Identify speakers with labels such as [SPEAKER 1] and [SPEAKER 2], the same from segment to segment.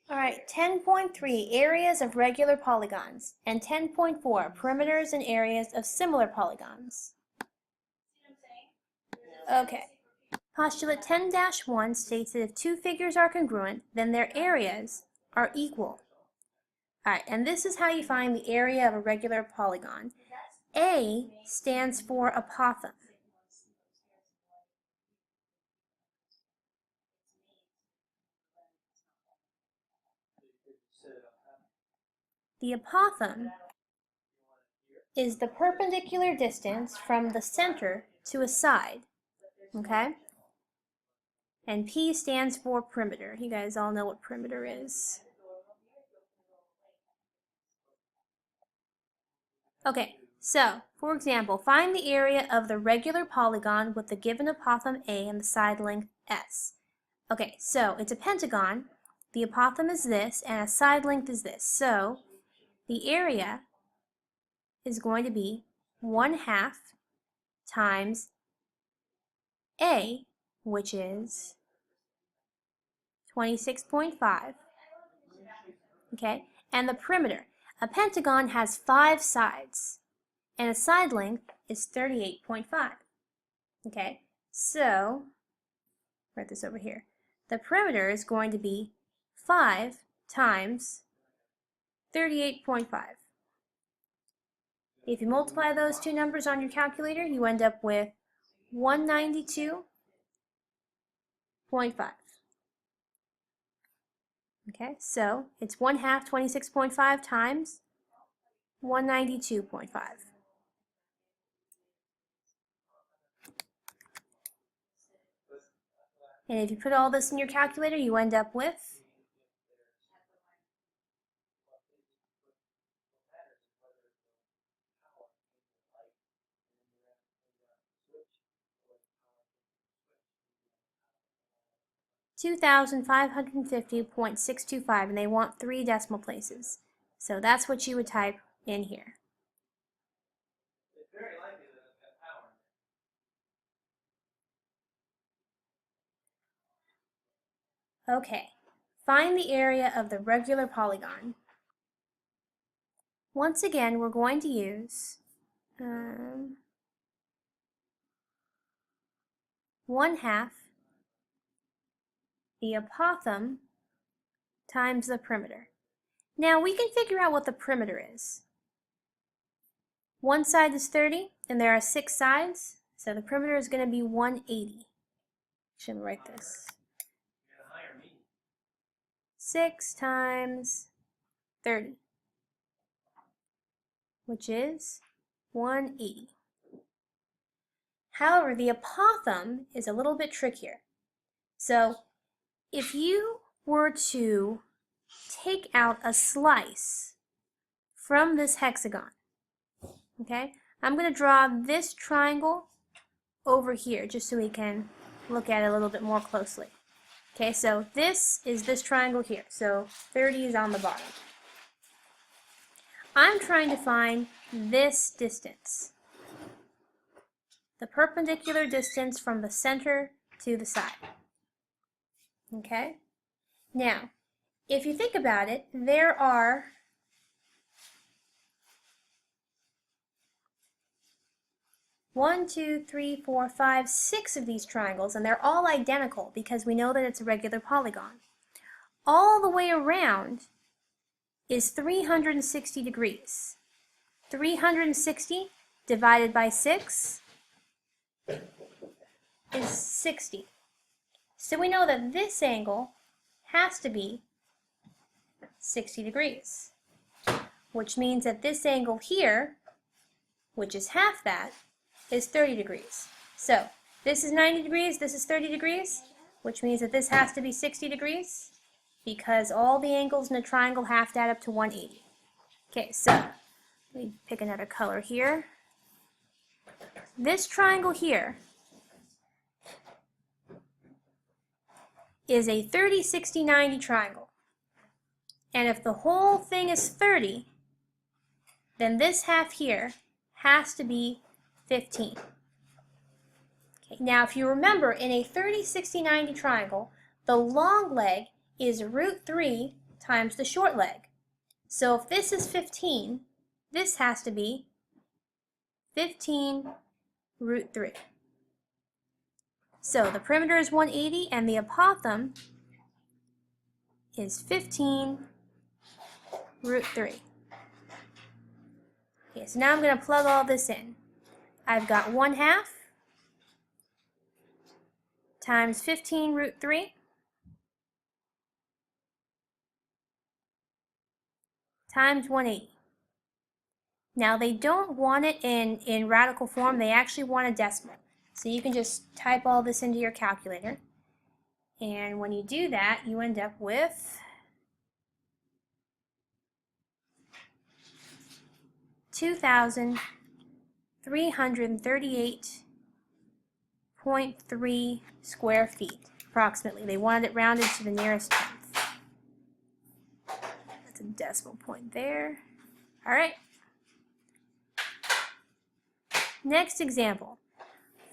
[SPEAKER 1] All right, 10.3, areas of regular polygons, and 10.4, perimeters and areas of similar polygons. Okay. Postulate 10-1 states that if two figures are congruent, then their areas are equal. All right, and this is how you find the area of a regular polygon. A stands for apothem. The apothem is the perpendicular distance from the center to a side, okay? And P stands for perimeter. You guys all know what perimeter is. Okay, so, for example, find the area of the regular polygon with the given apothem A and the side length S. Okay, so it's a pentagon. The apothem is this, and a side length is this. So, the area is going to be 1/2 times A, which is 26.5, okay? And the perimeter. A pentagon has 5 sides, and a side length is 38.5, okay? So, write this over here. The perimeter is going to be 5 times 38.5. If you multiply those two numbers on your calculator, you end up with 192.5. Okay, so it's 1/2 26.5 times 192.5. And if you put all this in your calculator, you end up with 2,550.625, and they want 3 decimal places. So that's what you would type in here. Okay, find the area of the regular polygon. Once again, we're going to use 1/2 the apothem times the perimeter. Now we can figure out what the perimeter is. One side is 30, and there are 6 sides, so the perimeter is going to be 180. Should we write this? 6 times 30, which is 180. However, the apothem is a little bit trickier. So if you were to take out a slice from this hexagon, okay, I'm going to draw this triangle over here just so we can look at it a little bit more closely. Okay, so this is this triangle here, so 30 is on the bottom. I'm trying to find this distance, the perpendicular distance from the center to the side. Okay? Now, if you think about it, there are 1, 2, 3, 4, 5, 6 of these triangles, and they're all identical because we know that it's a regular polygon. All the way around is 360 degrees. 360 divided by 6 is 60. So we know that this angle has to be 60 degrees, which means that this angle here, which is half that, is 30 degrees. So this is 90 degrees, this is 30 degrees, which means that this has to be 60 degrees because all the angles in a triangle have to add up to 180. Okay, so let me pick another color here. This triangle here is a 30, 60, 90 triangle. And if the whole thing is 30, then this half here has to be 15. Okay, now if you remember, in a 30, 60, 90 triangle, the long leg is root 3 times the short leg. So if this is 15, this has to be 15 root 3. So the perimeter is 180 and the apothem is 15 root 3. Okay, so now I'm going to plug all this in. I've got 1/2 times 15 root 3 times 180. Now they don't want it in radical form, they actually want a decimal. So you can just type all this into your calculator. And when you do that, you end up with 2,338.3 square feet, approximately. They wanted it rounded to the nearest tenth. That's a decimal point there. All right. Next example.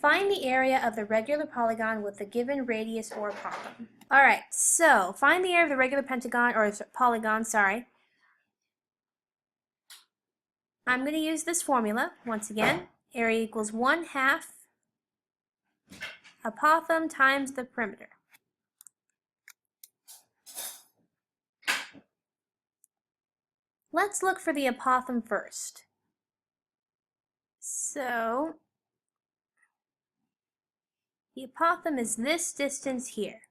[SPEAKER 1] Find the area of the regular polygon with the given radius or apothem. All right, so find the area of the regular pentagon, or polygon, sorry. I'm going to use this formula once again. Area equals 1/2 apothem times the perimeter. Let's look for the apothem first. So the apothem is this distance here.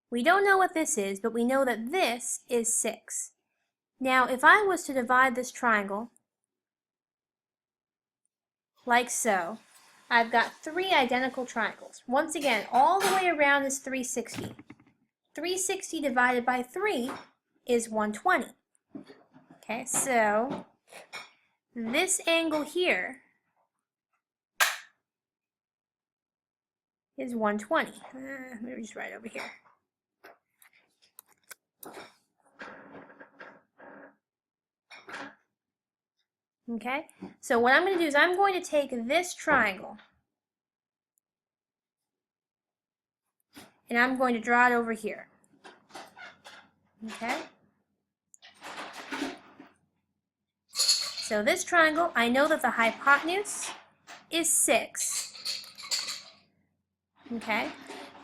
[SPEAKER 1] We don't know what this is, but we know that this is 6. Now, if I was to divide this triangle like so, I've got 3 identical triangles. Once again, all the way around is 360. 360 divided by 3 is 120. Okay, so this angle here is 120. Let me just write over here. Okay, so what I'm going to do is I'm going to take this triangle and I'm going to draw it over here. Okay, so this triangle, I know that the hypotenuse is 6. Okay,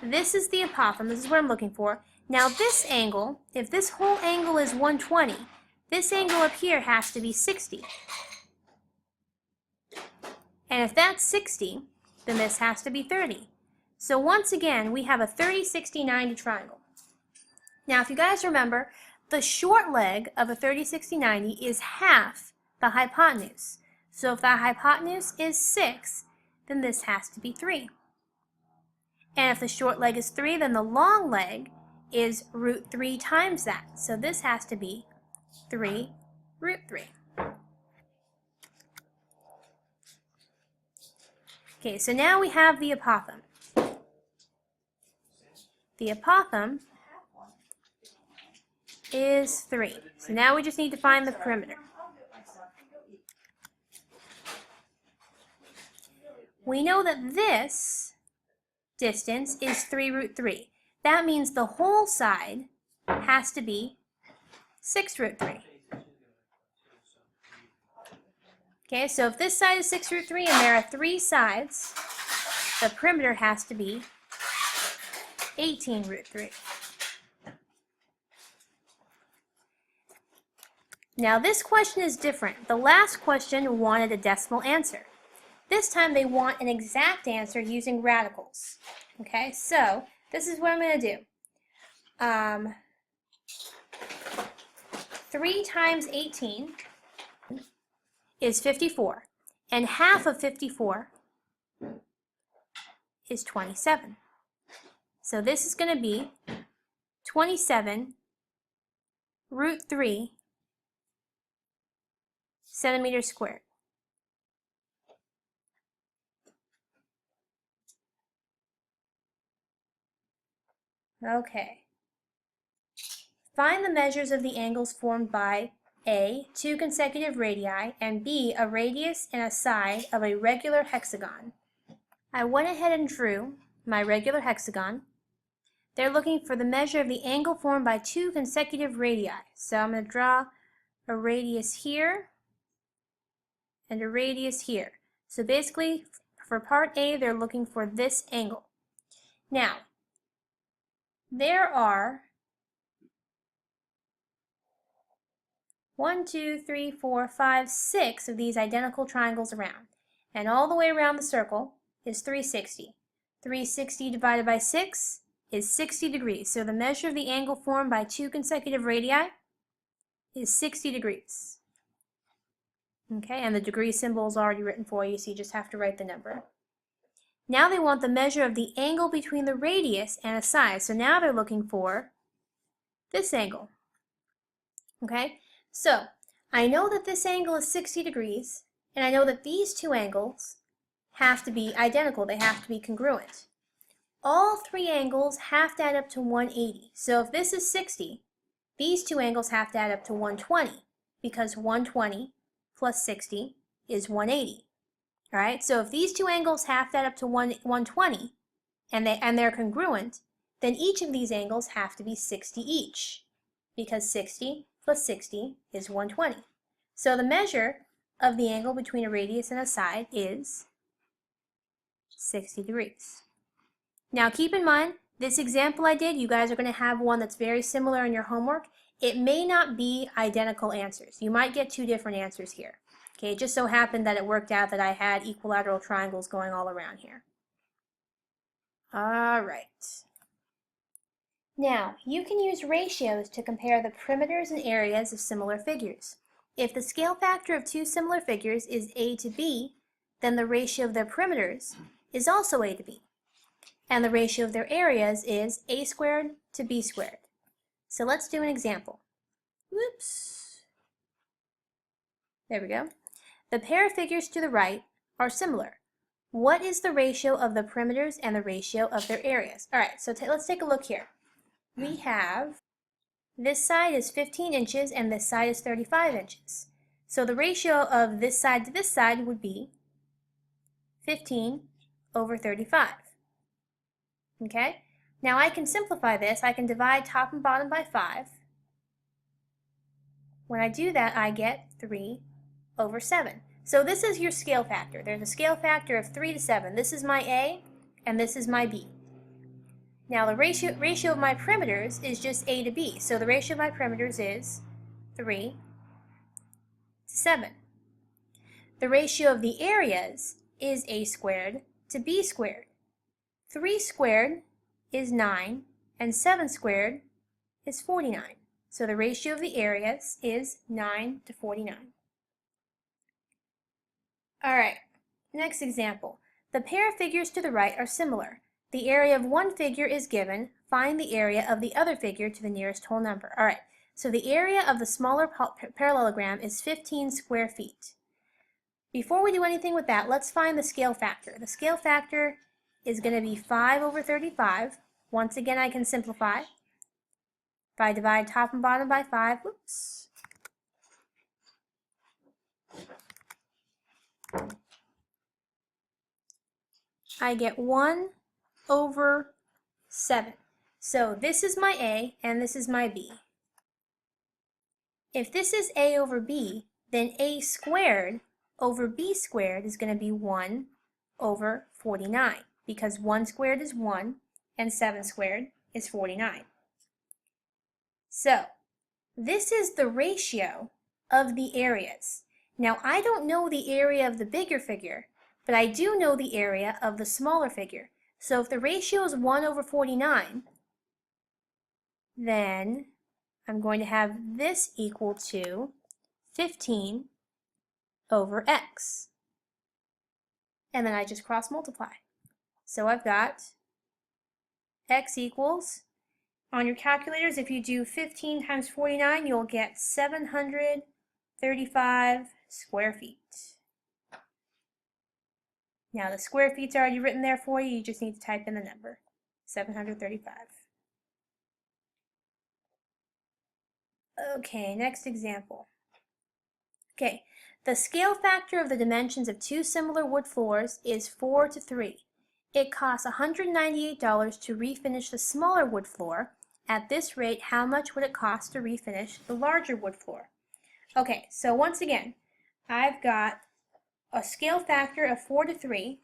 [SPEAKER 1] this is the apothem. This is what I'm looking for. Now this angle, if this whole angle is 120, this angle up here has to be 60. And if that's 60, then this has to be 30. So once again, we have a 30, 60, 90 triangle. Now, if you guys remember, the short leg of a 30, 60, 90 is half the hypotenuse. So if the hypotenuse is 6, then this has to be 3. And if the short leg is 3, then the long leg is root 3 times that. So this has to be 3 root 3. Okay, so now we have the apothem. The apothem is 3. So now we just need to find the perimeter. We know that this distance is 3 root 3. That means the whole side has to be 6 root 3. Okay, so if this side is 6 root 3 and there are 3 sides, the perimeter has to be 18 root 3. Now this question is different. The last question wanted a decimal answer. This time they want an exact answer using radicals. Okay, so this is what I'm going to do. 3 times 18 is 54, and half of 54 is 27. So this is going to be 27 root 3 centimeters squared. Okay. Find the measures of the angles formed by A, 2 consecutive radii, and B, a radius and a side of a regular hexagon. I went ahead and drew my regular hexagon. they're looking for the measure of the angle formed by two consecutive radii. So I'm going to draw a radius here and a radius here. So basically, for part A, they're looking for this angle. Now, there are 1, 2, 3, 4, 5, 6 of these identical triangles around. And all the way around the circle is 360. 360 divided by 6 is 60 degrees. So the measure of the angle formed by two consecutive radii is 60 degrees. Okay, and the degree symbol is already written for you, so you just have to write the number. Now they want the measure of the angle between the radius and a side. So now they're looking for this angle. Okay, so I know that this angle is 60 degrees, and I know that these two angles have to be identical. They have to be congruent. All three angles have to add up to 180. So if this is 60, these two angles have to add up to 120, because 120 plus 60 is 180. All right, so if these two angles have to add up to 120, and they're congruent, then each of these angles have to be 60 each, because 60 plus 60 is 120. So the measure of the angle between a radius and a side is 60 degrees. Now keep in mind, this example I did, you guys are going to have one that's very similar in your homework. It may not be identical answers. You might get two different answers here. Okay, it just so happened that it worked out that I had equilateral triangles going all around here. All right. Now, you can use ratios to compare the perimeters and areas of similar figures. If the scale factor of two similar figures is a to b, then the ratio of their perimeters is also a to b. And the ratio of their areas is a squared to b squared. So let's do an example. Whoops. There we go. The pair of figures to the right are similar. What is the ratio of the perimeters and the ratio of their areas? All right, so let's take a look here. We have this side is 15 inches and this side is 35 inches. So the ratio of this side to this side would be 15 over 35. Okay? Now I can simplify this. I can divide top and bottom by 5. When I do that, I get 3 over 7. So this is your scale factor. There's a scale factor of 3 to 7. This is my A and this is my B. Now the ratio of my perimeters is just A to B. So the ratio of my perimeters is 3 to 7. The ratio of the areas is A squared to B squared. 3 squared is 9 and 7 squared is 49. So the ratio of the areas is 9 to 49. All right, next example. The pair of figures to the right are similar. The area of one figure is given. Find the area of the other figure to the nearest whole number. All right, so the area of the smaller parallelogram is 15 square feet. Before we do anything with that, let's find the scale factor. The scale factor is going to be 5 over 35. Once again, I can simplify. If I divide top and bottom by 5, whoops. I get 1 over 7. So this is my A and this is my B. If this is A over B, then A squared over B squared is going to be 1 over 49, because 1 squared is 1 and 7 squared is 49. So this is the ratio of the areas. Now I don't know the area of the bigger figure, but I do know the area of the smaller figure. So if the ratio is 1 over 49, then I'm going to have this equal to 15 over x. And then I just cross multiply. So I've got x equals, on your calculators, if you do 15 times 49, you'll get 735 square feet. Now the square feet's already written there for you. You just need to type in the number, 735. Okay, next example. Okay, the scale factor of the dimensions of two similar wood floors is 4 to 3. it costs $198 to refinish the smaller wood floor. At this rate, how much would it cost to refinish the larger wood floor? Okay, so once again, I've got a scale factor of 4 to 3.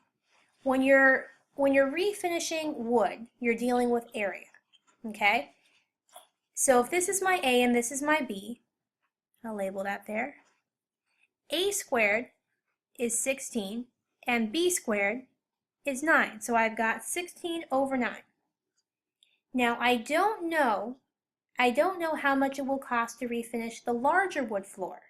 [SPEAKER 1] When you're refinishing wood, you're dealing with area, okay? So if this is my A and this is my B, I'll label that there. A squared is 16 and B squared is 9. So I've got 16 over 9. Now I don't know how much it will cost to refinish the larger wood floor.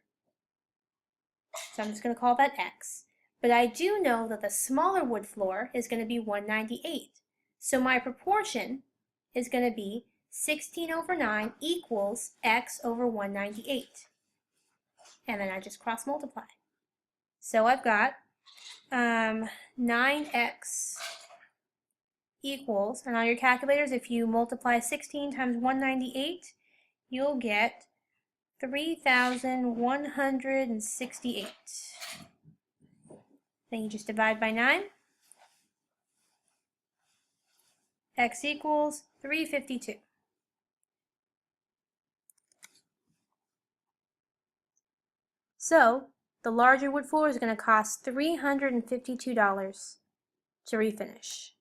[SPEAKER 1] So I'm just going to call that X. But I do know that the smaller wood floor is going to be 198. So my proportion is going to be 16 over 9 equals X over 198. And then I just cross multiply. So I've got 9x equals, and on your calculators, if you multiply 16 times 198, you'll get 3,168. Then you just divide by 9. X equals 352. So the larger wood floor is going to cost $352 to refinish.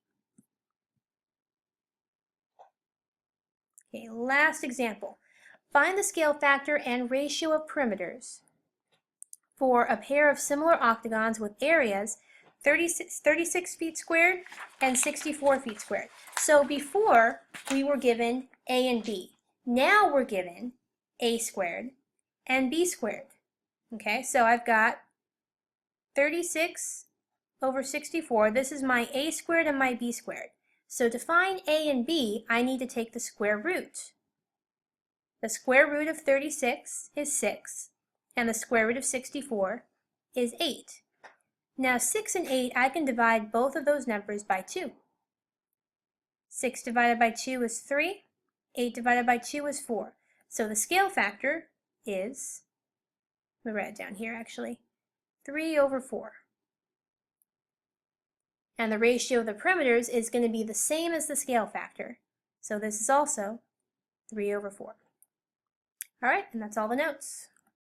[SPEAKER 1] Okay, last example. Find the scale factor and ratio of perimeters for a pair of similar octagons with areas 36 feet squared and 64 feet squared. So before we were given A and B. Now we're given A squared and B squared. Okay, so I've got 36 over 64. This is my A squared and my B squared. So to find A and B, I need to take the square root. The square root of 36 is 6, and the square root of 64 is 8. Now 6 and 8, I can divide both of those numbers by 2. 6 divided by 2 is 3. 8 divided by 2 is 4. So the scale factor is, let me write it down here actually, 3 over 4. And the ratio of the perimeters is going to be the same as the scale factor. So this is also 3 over 4. All right, and that's all the notes.